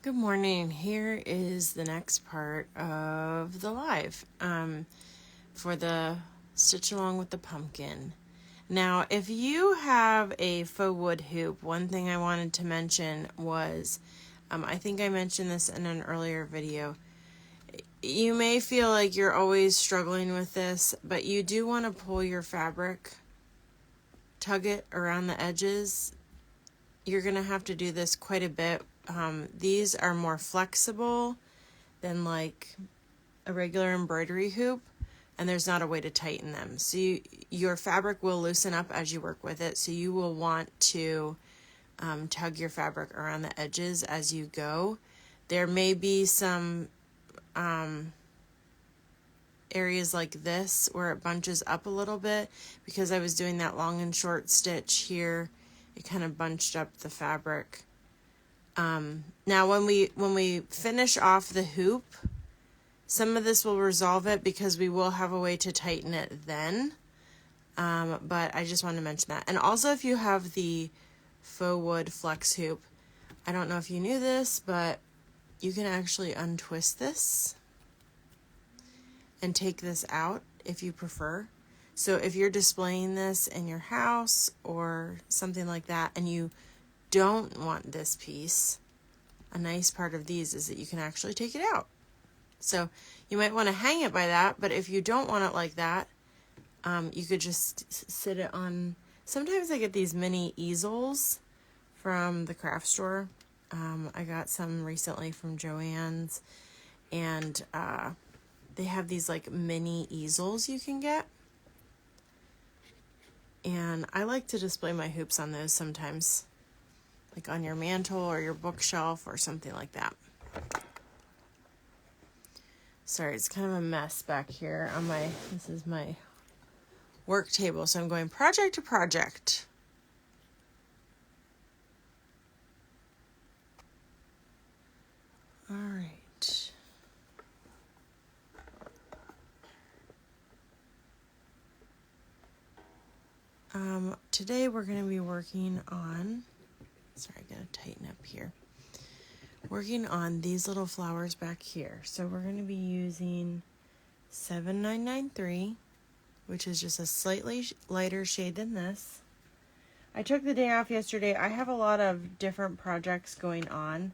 Good morning. Here is the next part of the live for the Stitch Along with the Pumpkin. Now, if you have a faux wood hoop, one thing I wanted to mention was, I think I mentioned this in an earlier video, you may feel like you're always struggling with this, but you do want to pull your fabric, tug it around the edges. You're going to have to do this quite a bit. These are more flexible than like a regular embroidery hoop, and there's not a way to tighten them. So your fabric will loosen up as you work with it, so you will want to tug your fabric around the edges as you go. There may be some areas like this where it bunches up a little bit, because I was doing that long and short stitch here. It kind of bunched up the fabric. Now when we finish off the hoop, some of this will resolve it because we will have a way to tighten it then. But I just wanted to mention that. And also, if you have the faux wood flex hoop, I don't know if you knew this, but you can actually untwist this and take this out if you prefer. So if you're displaying this in your house or something like that and you don't want this piece, a nice part of these is that you can actually take it out. So you might want to hang it by that, but if you don't want it like that, you could just sit it on. Sometimes I get these mini easels from the craft store. I got some recently from Joann's, and they have these like mini easels you can get. And I like to display my hoops on those sometimes, like on your mantle or your bookshelf or something like that. Sorry, it's kind of a mess back here on this is my work table, so I'm going project to project. All right. Today we're going to be working on, sorry, I gotta tighten up here. Working on these little flowers back here. So we're going to be using 7993, which is just a slightly lighter shade than this. I took the day off yesterday. I have a lot of different projects going on,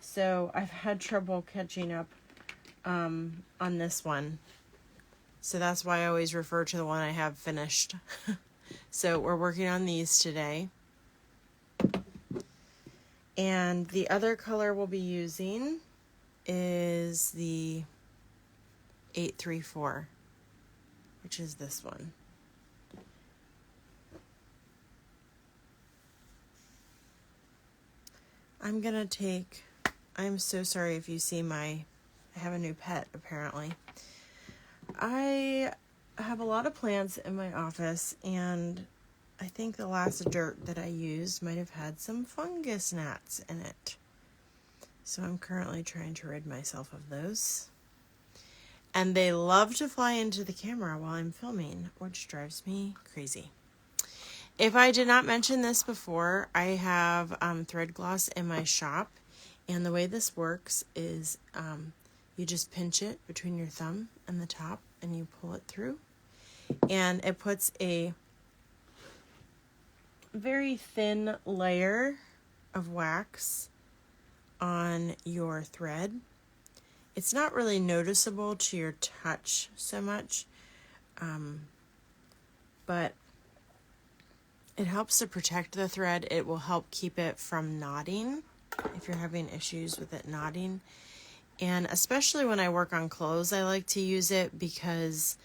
so I've had trouble catching up on this one. So that's why I always refer to the one I have finished. So we're working on these today. And the other color we'll be using is the 834, which is this one. I'm so sorry if you see I have a new pet apparently. I have a lot of plants in my office, and I think the last dirt that I used might have had some fungus gnats in it. So I'm currently trying to rid myself of those. And they love to fly into the camera while I'm filming, which drives me crazy. If I did not mention this before, I have thread gloss in my shop. And the way this works is you just pinch it between your thumb and the top and you pull it through. And it puts a very thin layer of wax on your thread. It's not really noticeable to your touch so much, but it helps to protect the thread. It will help keep it from knotting if you're having issues with it knotting. And especially when I work on clothes, I like to use it because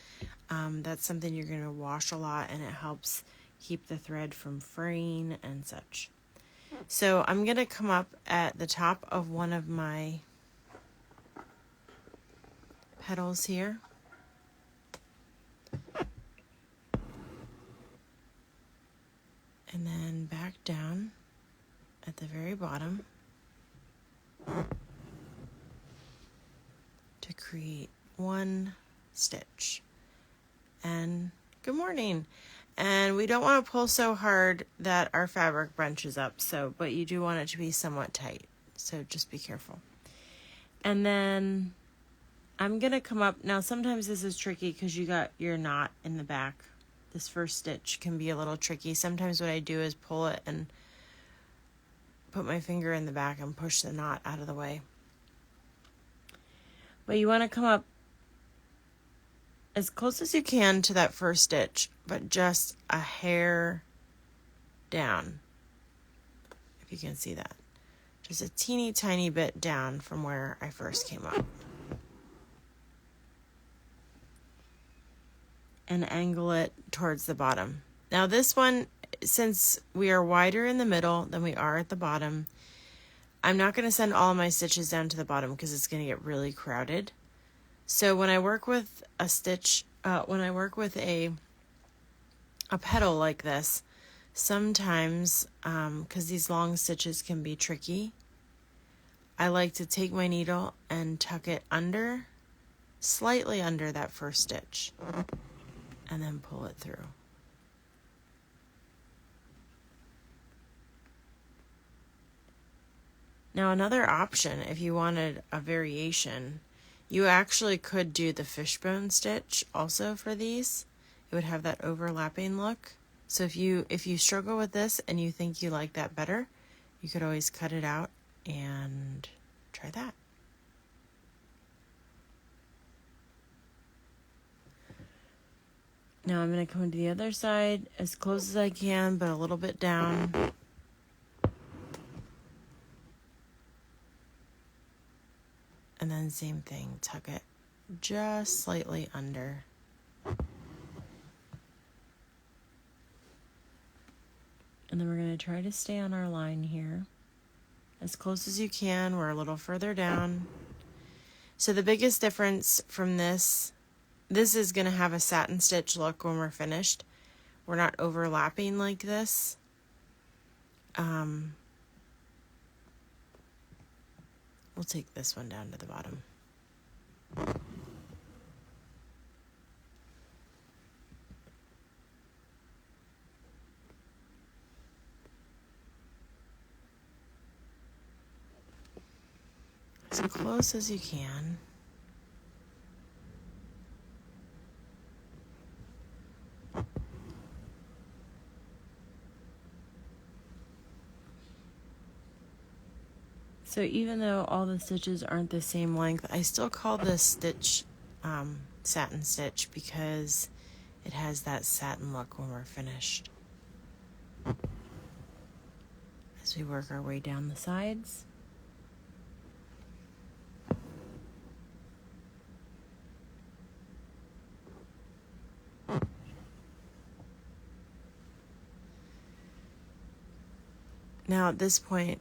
that's something you're going to wash a lot, and it helps keep the thread from fraying and such. So I'm going to come up at the top of one of my petals here. And then back down at the very bottom to create one stitch. And good morning. And we don't want to pull so hard that our fabric bunches up, but you do want it to be somewhat tight. So just be careful. And then I'm going to come up. Now, sometimes this is tricky because you got your knot in the back. This first stitch can be a little tricky. Sometimes what I do is pull it and put my finger in the back and push the knot out of the way. But you want to come up as close as you can to that first stitch, but just a hair down, if you can see that. Just a teeny tiny bit down from where I first came up. And angle it towards the bottom. Now this one, since we are wider in the middle than we are at the bottom, I'm not going to send all my stitches down to the bottom because it's going to get really crowded. So when I work with a stitch, when I work with a petal like this, sometimes, because these long stitches can be tricky, I like to take my needle and tuck it under, slightly under that first stitch, and then pull it through. Now another option, if you wanted a variation, you actually could do the fishbone stitch also for these. It would have that overlapping look. So if you struggle with this and you think you like that better, you could always cut it out and try that. Now I'm going to come to the other side as close as I can, but a little bit down. And then same thing, tuck it just slightly under. And then we're going to try to stay on our line here as close as you can. We're a little further down. So the biggest difference from this is going to have a satin stitch look when we're finished. We're not overlapping like this. We'll take this one down to the bottom. As close as you can. So even though all the stitches aren't the same length, I still call this stitch satin stitch because it has that satin look when we're finished. As we work our way down the sides. Now at this point,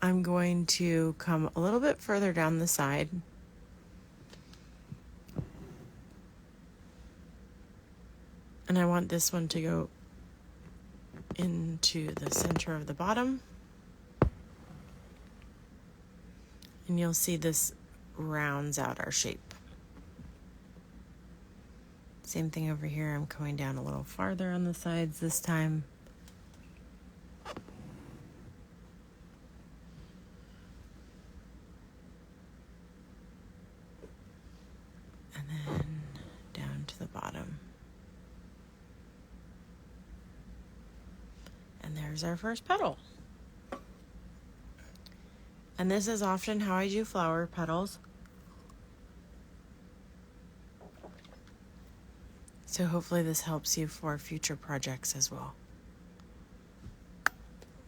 I'm going to come a little bit further down the side. And I want this one to go into the center of the bottom. And you'll see this rounds out our shape. Same thing over here. I'm coming down a little farther on the sides this time. There's our first petal. And this is often how I do flower petals. So hopefully this helps you for future projects as well.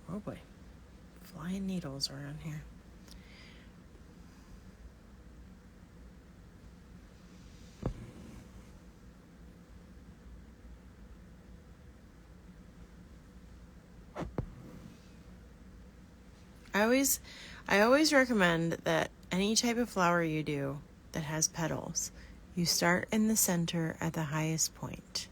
Oh boy, flying needles around here. I always recommend that any type of flower you do that has petals, you start in the center at the highest point.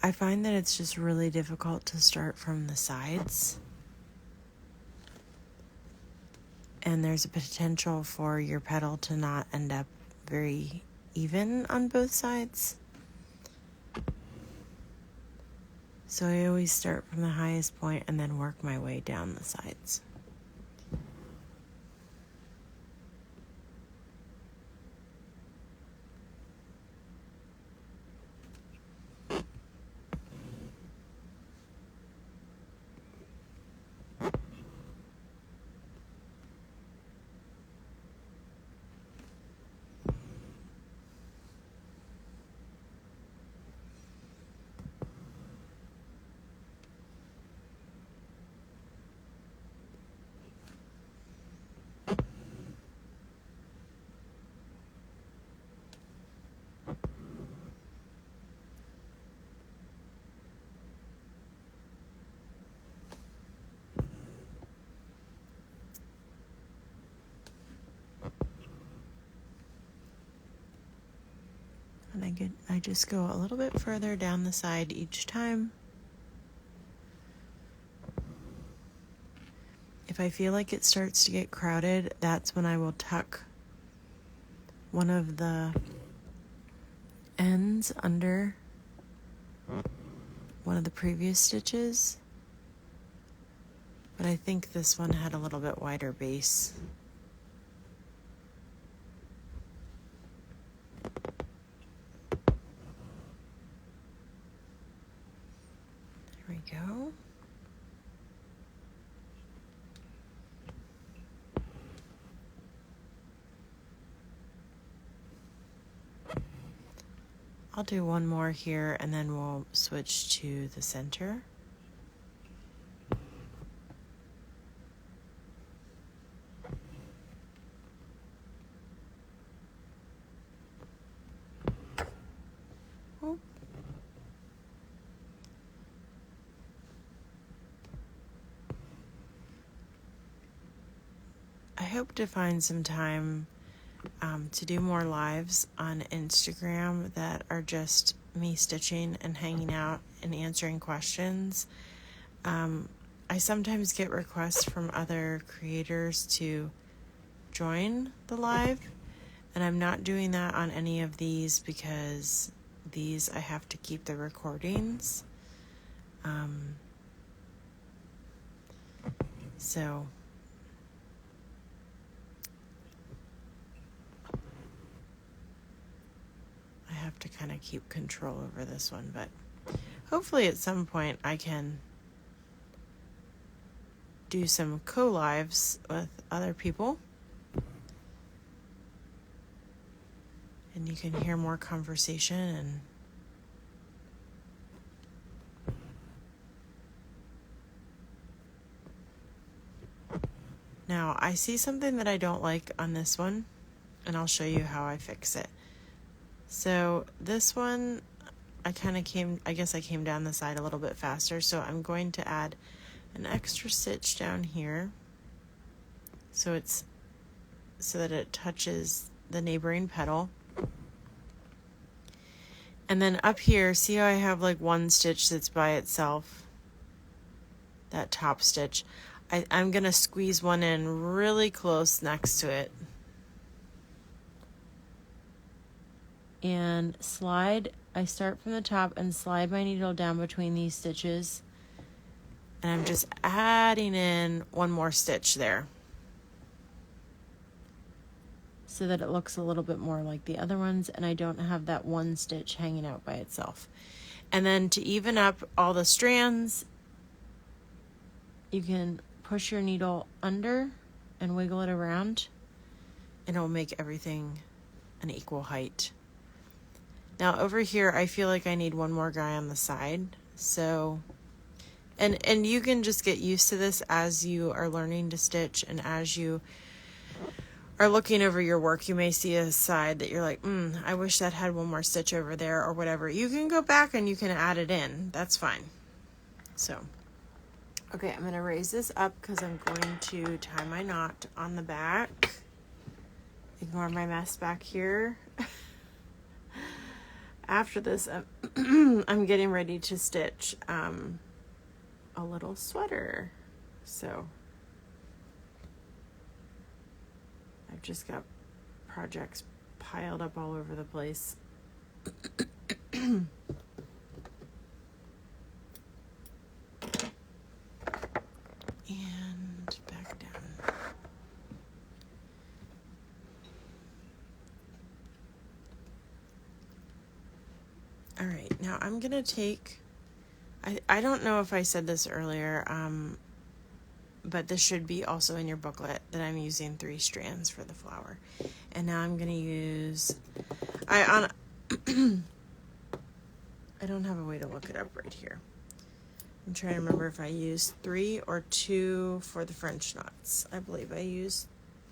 I find that it's just really difficult to start from the sides. And there's a potential for your petal to not end up very even on both sides. So I always start from the highest point and then work my way down the sides. And I just go a little bit further down the side each time. If I feel like it starts to get crowded, that's when I will tuck one of the ends under one of the previous stitches. But I think this one had a little bit wider base. There we go. I'll do one more here and then we'll switch to the center. I hope to find some time to do more lives on Instagram that are just me stitching and hanging out and answering questions. I sometimes get requests from other creators to join the live, and I'm not doing that on any of these because these I have to keep the recordings. So I have to kind of keep control over this one, but hopefully at some point I can do some co-lives with other people and you can hear more conversation. And now I see something that I don't like on this one, and I'll show you how I fix it. So this one, I guess I came down the side a little bit faster, so I'm going to add an extra stitch down here so that it touches the neighboring petal. And then up here, see how I have like one stitch that's by itself, that top stitch. I'm gonna squeeze one in really close next to it and slide. I start from the top and slide my needle down between these stitches, and I'm just adding in one more stitch there so that it looks a little bit more like the other ones and I don't have that one stitch hanging out by itself. And then to even up all the strands, you can push your needle under and wiggle it around, and it'll make everything an equal height. Now over here, I feel like I need one more guy on the side. So, and you can just get used to this as you are learning to stitch, and as you are looking over your work, you may see a side that you're like, I wish that had one more stitch over there or whatever. You can go back and you can add it in. That's fine. So, okay, I'm going to raise this up because I'm going to tie my knot on the back. Ignore my mess back here. After this, I'm getting ready to stitch a little sweater. So I've just got projects piled up all over the place. All right, now I'm gonna take, I don't know if I said this earlier, but this should be also in your booklet, that I'm using 3 strands for the flower. And now I'm gonna use, I don't have a way to look it up right here. I'm trying to remember if I used 3 or 2 for the French knots. I believe I used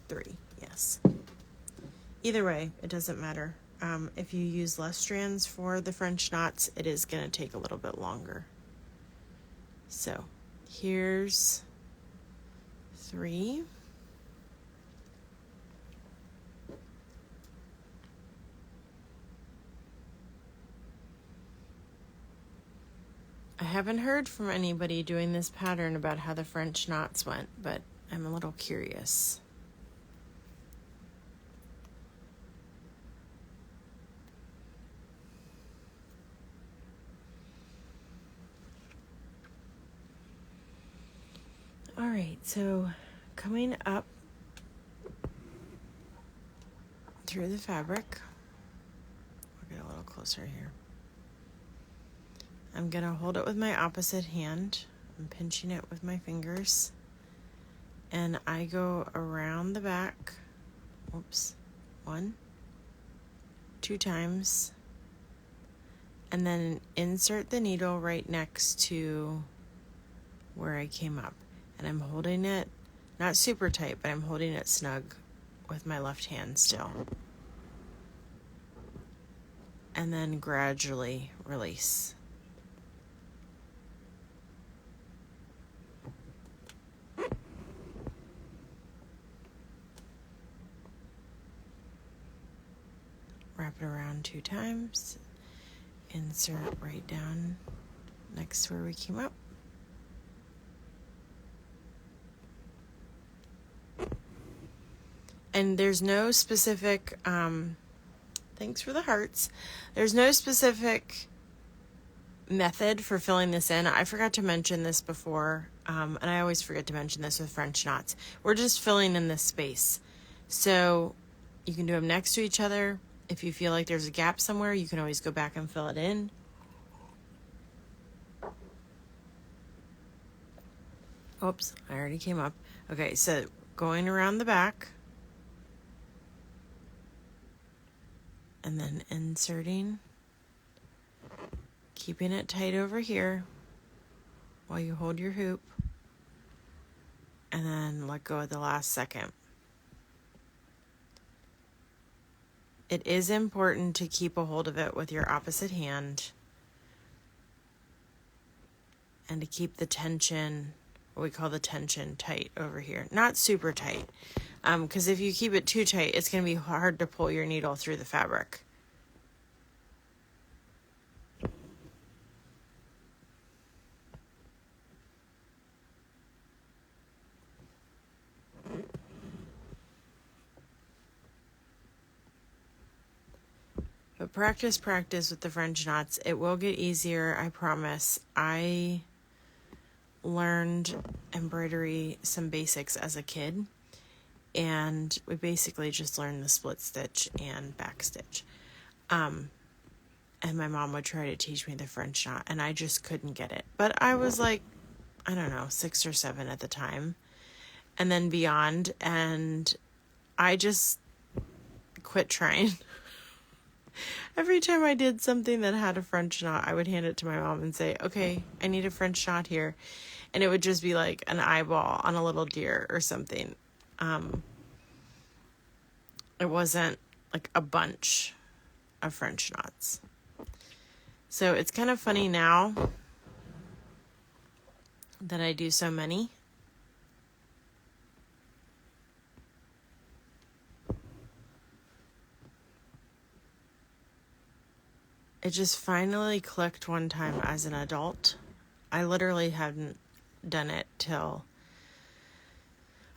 3, yes. Either way, it doesn't matter. If you use less strands for the French knots, it is going to take a little bit longer. So here's 3. I haven't heard from anybody doing this pattern about how the French knots went, but I'm a little curious. All right, so coming up through the fabric, we'll get a little closer here. I'm going to hold it with my opposite hand. I'm pinching it with my fingers. And I go around the back. Oops. 1, 2 times. And then insert the needle right next to where I came up. And I'm holding it, not super tight, but I'm holding it snug with my left hand still. And then gradually release. Wrap it around 2 times. Insert right down next to where we came up. And there's no specific, thanks for the hearts. There's no specific method for filling this in. I forgot to mention this before, and I always forget to mention this with French knots. We're just filling in this space. So you can do them next to each other. If you feel like there's a gap somewhere, you can always go back and fill it in. Oops, I already came up. Okay, so going around the back. And then inserting, keeping it tight over here while you hold your hoop, and then let go at the last second. It is important to keep a hold of it with your opposite hand and to keep the tension, what we call the tension, tight over here. Not super tight, because if you keep it too tight, it's going to be hard to pull your needle through the fabric. But practice with the French knots. It will get easier, I promise. I learned embroidery, some basics as a kid, and we basically just learned the split stitch and back stitch. And my mom would try to teach me the French knot, and I just couldn't get it. But I was like, I don't know, 6 or 7 at the time, and then beyond, and I just quit trying. Every time I did something that had a French knot, I would hand it to my mom and say, okay, I need a French knot here. And it would just be like an eyeball on a little deer or something. It wasn't like a bunch of French knots. So it's kind of funny now that I do so many. It just finally clicked one time as an adult. I literally hadn't done it till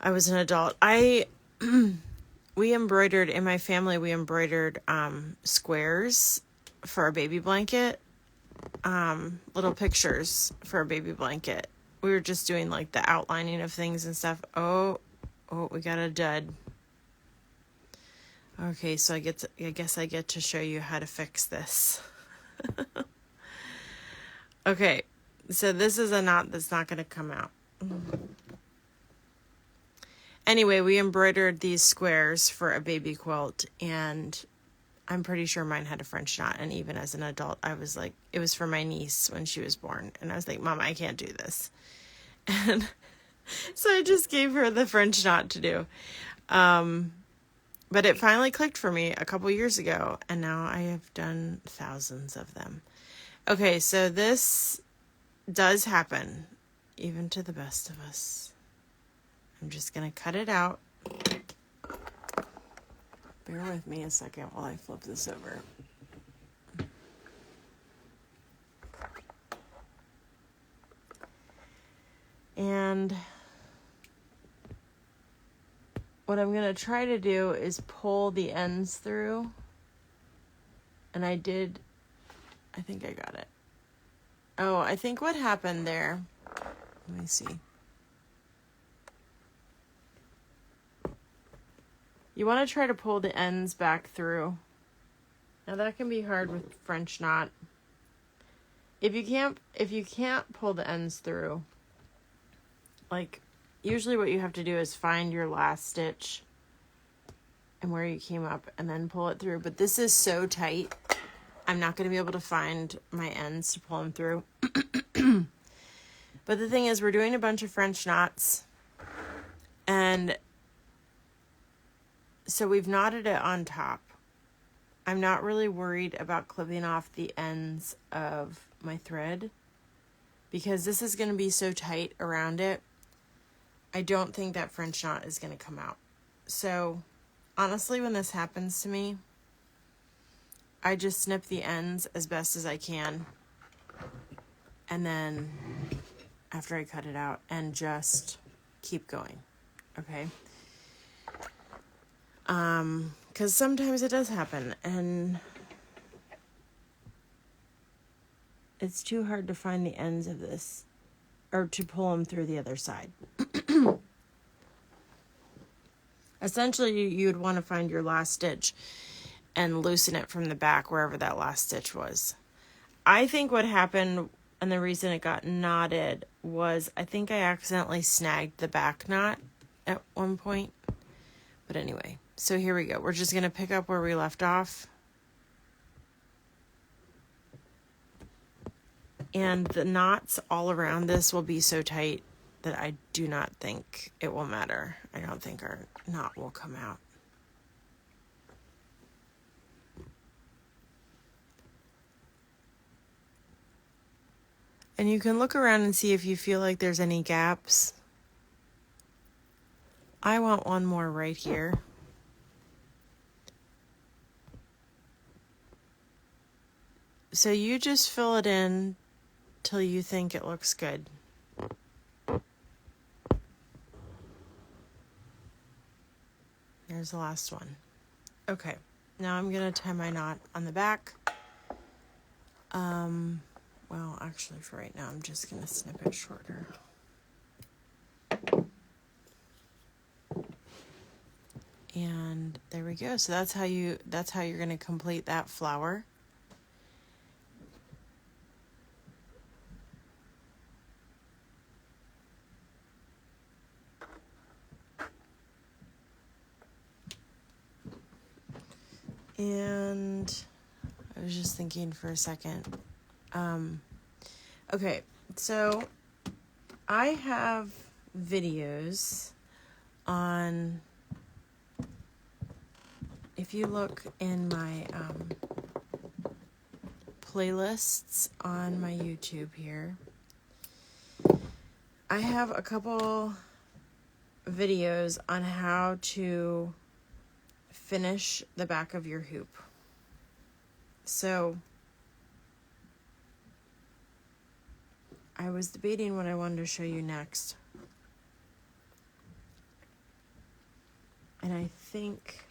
I was an adult. We embroidered, in my family, we embroidered squares for a baby blanket, little pictures for a baby blanket. We were just doing like the outlining of things and stuff. Oh, we got a dud. Okay, so I guess I get to show you how to fix this. Okay, so this is a knot that's not going to come out. Anyway, we embroidered these squares for a baby quilt, and I'm pretty sure mine had a French knot. And even as an adult, I was like, it was for my niece when she was born. And I was like, Mom, I can't do this. And so I just gave her the French knot to do. But it finally clicked for me a couple years ago, and now I have done thousands of them. Okay, so this does happen, even to the best of us. I'm just going to cut it out. Bear with me a second while I flip this over. And what I'm going to try to do is pull the ends through. And I think I got it. Oh, I think what happened there, let me see. You want to try to pull the ends back through. Now that can be hard with French knot. If you can't pull the ends through, like usually what you have to do is find your last stitch and where you came up and then pull it through. But this is so tight, I'm not going to be able to find my ends to pull them through. But the thing is, we're doing a bunch of French knots, and so we've knotted it on top. I'm not really worried about clipping off the ends of my thread because this is going to be so tight around it. I don't think that French knot is going to come out. So honestly, when this happens to me, I just snip the ends as best as I can. And then after I cut it out, and just keep going. Okay? Because sometimes it does happen, and it's too hard to find the ends of this, or to pull them through the other side. Essentially, you'd want to find your last stitch and loosen it from the back wherever that last stitch was. I think what happened, and the reason it got knotted, was I think I accidentally snagged the back knot at one point. But anyway, so here we go. We're just going to pick up where we left off. And the knots all around this will be so tight that I do not think it will matter. I don't think our knot will come out. And you can look around and see if you feel like there's any gaps. I want one more right here. So you just fill it in till you think it looks good. There's the last one. Okay, now I'm going to tie my knot on the back. Well, actually for right now, I'm just going to snip it shorter. And there we go. So that's how you're going to complete that flower. And I was just thinking for a second. Okay, so I have videos on, if you look in my playlists on my YouTube here, I have a couple videos on how to finish the back of your hoop. So I was debating what I wanted to show you next. And I think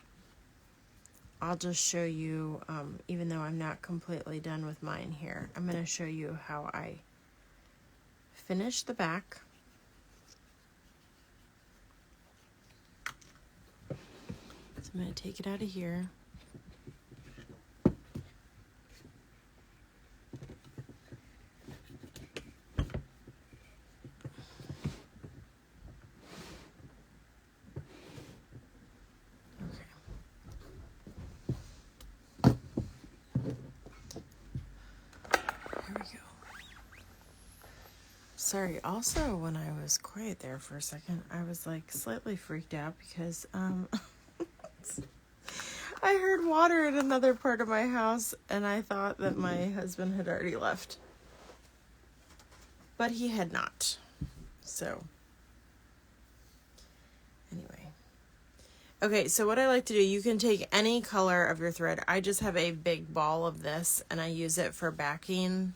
I'll just show you, even though I'm not completely done with mine here, I'm going to show you how I finish the back. So I'm going to take it out of here. Sorry, also when I was quiet there for a second, I was like slightly freaked out because I heard water in another part of my house and I thought that my husband had already left. But he had not. So, anyway. Okay, so what I like to do, you can take any color of your thread. I just have a big ball of this and I use it for backing.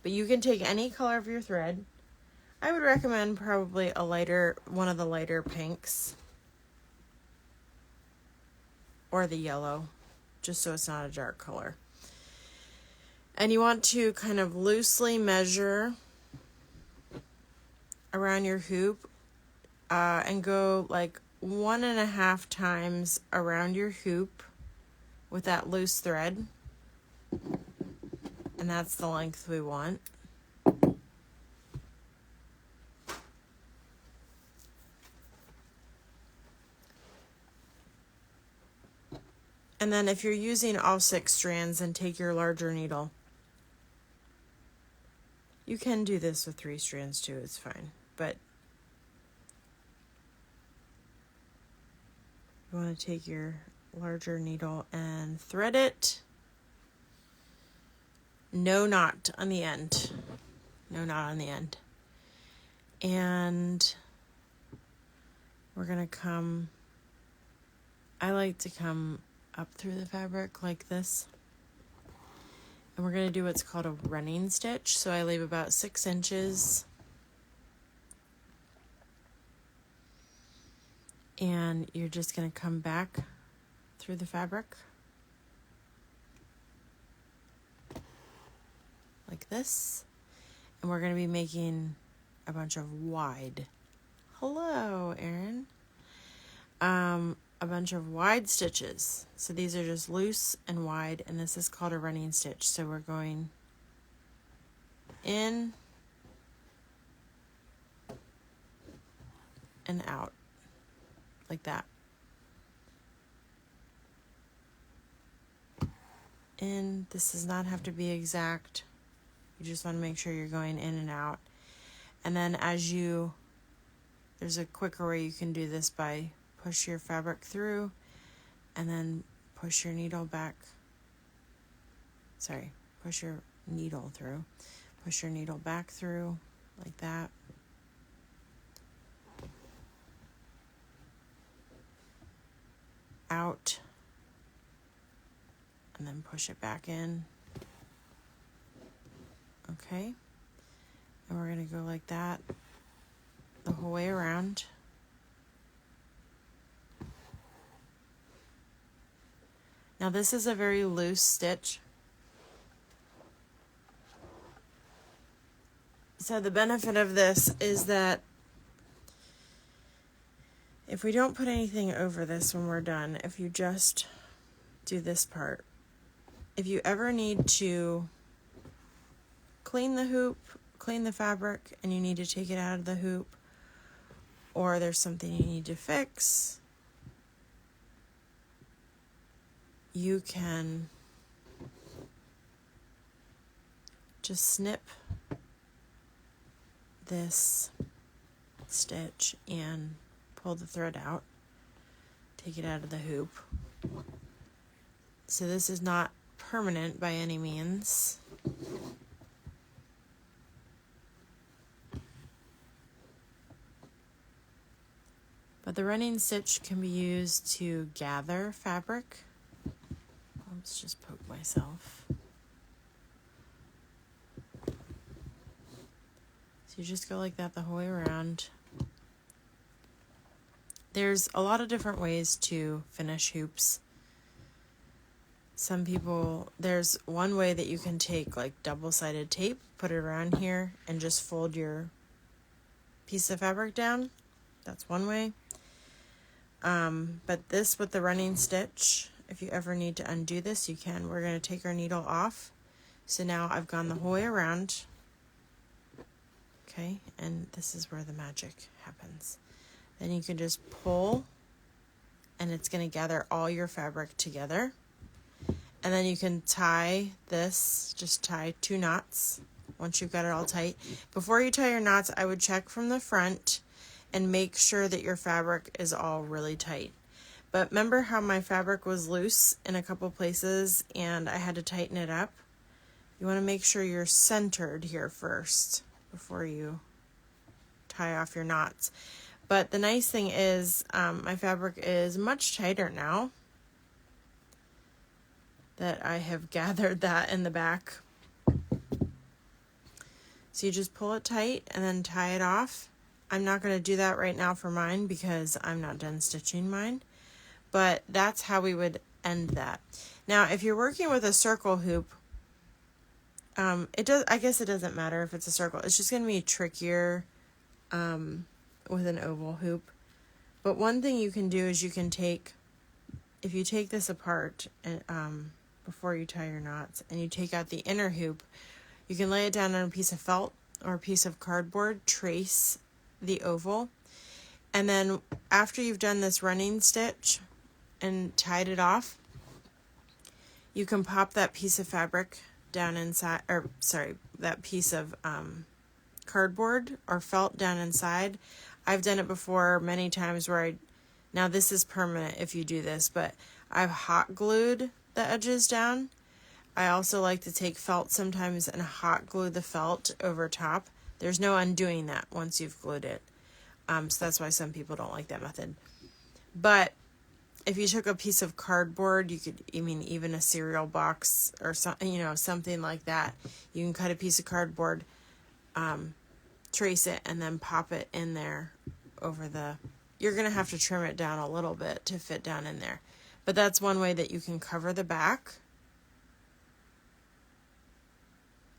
But you can take any color of your thread. I would recommend probably one of the lighter pinks. Or the yellow, just so it's not a dark color. And you want to kind of loosely measure around your hoop and go like 1.5 times around your hoop with that loose thread. And that's the length we want. And then if you're using all 6 strands, then take your larger needle. You can do this with 3 strands too, it's fine. But you want to take your larger needle and thread it. No knot on the end. No knot on the end. And we're going to come, I like to come up through the fabric like this. And we're going to do what's called a running stitch. So I leave about 6 inches. And you're just going to come back through the fabric. Like this. And we're going to be making a bunch of wide. Hello, Erin. A bunch of wide stitches. So these are just loose and wide, and this is called a running stitch. So we're going in and out like that. In, this does not have to be exact. You just want to make sure you're going in and out. And then there's a quicker way you can do this by push your fabric through and then push your needle back. Sorry, push your needle through. Push your needle back through like that. Out. And then push it back in. Okay. And we're going to go like that the whole way around. Now this is a very loose stitch. So the benefit of this is that if we don't put anything over this when we're done, if you just do this part, if you ever need to clean the hoop, clean the fabric, and you need to take it out of the hoop, or there's something you need to fix, you can just snip this stitch and pull the thread out, take it out of the hoop. So this is not permanent by any means. But the running stitch can be used to gather fabric. Let's just poke myself. So you just go like that the whole way around. There's a lot of different ways to finish hoops. Some people, there's one way that you can take like double-sided tape, put it around here, and just fold your piece of fabric down. That's one way. But this with the running stitch, if you ever need to undo this, you can. We're going to take our needle off. So now I've gone the whole way around. Okay, and this is where the magic happens. Then you can just pull, and it's going to gather all your fabric together. And then you can tie this, just tie 2 knots once you've got it all tight. Before you tie your knots, I would check from the front and make sure that your fabric is all really tight. But remember how my fabric was loose in a couple places and I had to tighten it up? You want to make sure you're centered here first before you tie off your knots. But the nice thing is my fabric is much tighter now that I have gathered that in the back. So you just pull it tight and then tie it off. I'm not going to do that right now for mine because I'm not done stitching mine, but that's how we would end that. Now, if you're working with a circle hoop, I guess it doesn't matter if it's a circle. It's just going to be trickier with an oval hoop. But one thing you can do is you can take, if you take this apart and before you tie your knots and you take out the inner hoop, you can lay it down on a piece of felt or a piece of cardboard, trace the oval, and then after you've done this running stitch and tied it off, you can pop that piece of fabric down inside, or sorry, that piece of cardboard or felt down inside. I've done it before many times where now this is permanent if you do this, but I've hot glued the edges down. I also like to take felt sometimes and hot glue the felt over top. There's no undoing that once you've glued it. So that's why some people don't like that method. But if you took a piece of cardboard, you could, even a cereal box or something, something like that. You can cut a piece of cardboard, trace it, and then pop it in there over you're going to have to trim it down a little bit to fit down in there. But that's one way that you can cover the back.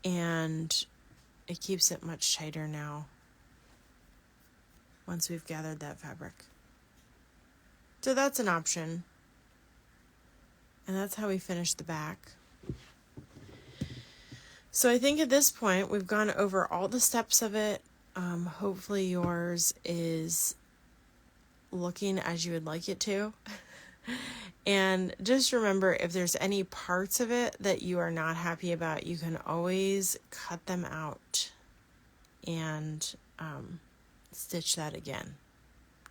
And it keeps it much tighter now once we've gathered that fabric. So that's an option. And that's how we finish the back. So I think at this point we've gone over all the steps of it. Hopefully yours is looking as you would like it to. And just remember, if there's any parts of it that you are not happy about, you can always cut them out and stitch that again.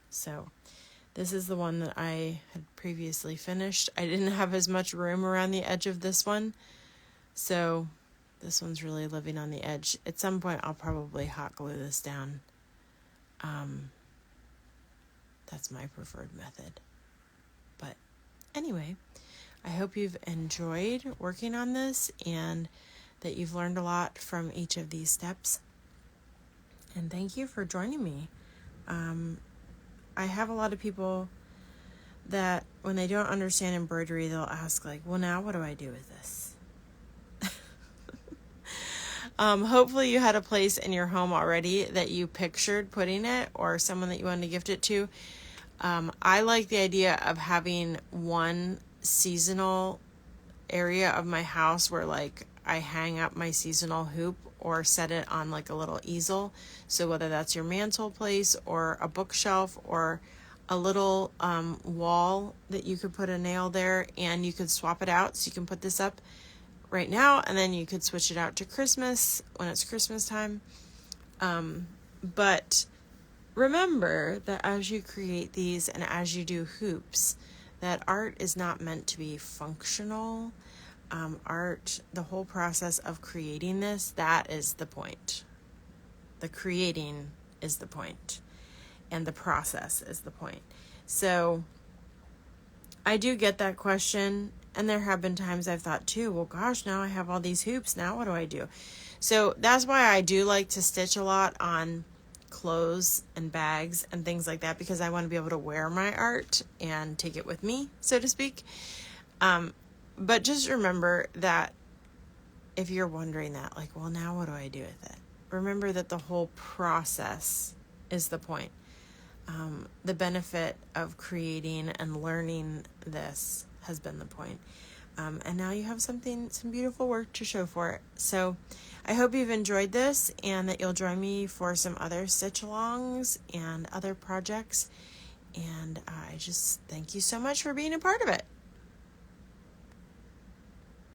So this is the one that I had previously finished. I didn't have as much room around the edge of this one, so this one's really living on the edge. At some point I'll probably hot glue this down. That's my preferred method. But anyway, I hope you've enjoyed working on this and that you've learned a lot from each of these steps. And thank you for joining me. I have a lot of people that when they don't understand embroidery, they'll ask well, now what do I do with this? Hopefully you had a place in your home already that you pictured putting it, or someone that you wanted to gift it to. I like the idea of having one seasonal area of my house where I hang up my seasonal hoop or set it on a little easel. So whether that's your mantle place or a bookshelf or a little wall that you could put a nail there, and you could swap it out. So you can put this up right now and then you could switch it out to Christmas when it's Christmas time. But remember that as you create these and as you do hoops, that art is not meant to be functional. Art, the whole process of creating this, that is the point. The creating is the point, and the process is the point. So I do get that question, and there have been times I've thought too, well gosh, now I have all these hoops, now what do I do? So that's why I do like to stitch a lot on clothes and bags and things like that, because I want to be able to wear my art and take it with me, so to speak. But just remember that if you're wondering that, well, now what do I do with it? Remember that the whole process is the point. The benefit of creating and learning this has been the point. And now you have some beautiful work to show for it. So I hope you've enjoyed this and that you'll join me for some other stitch alongs and other projects. And I just thank you so much for being a part of it.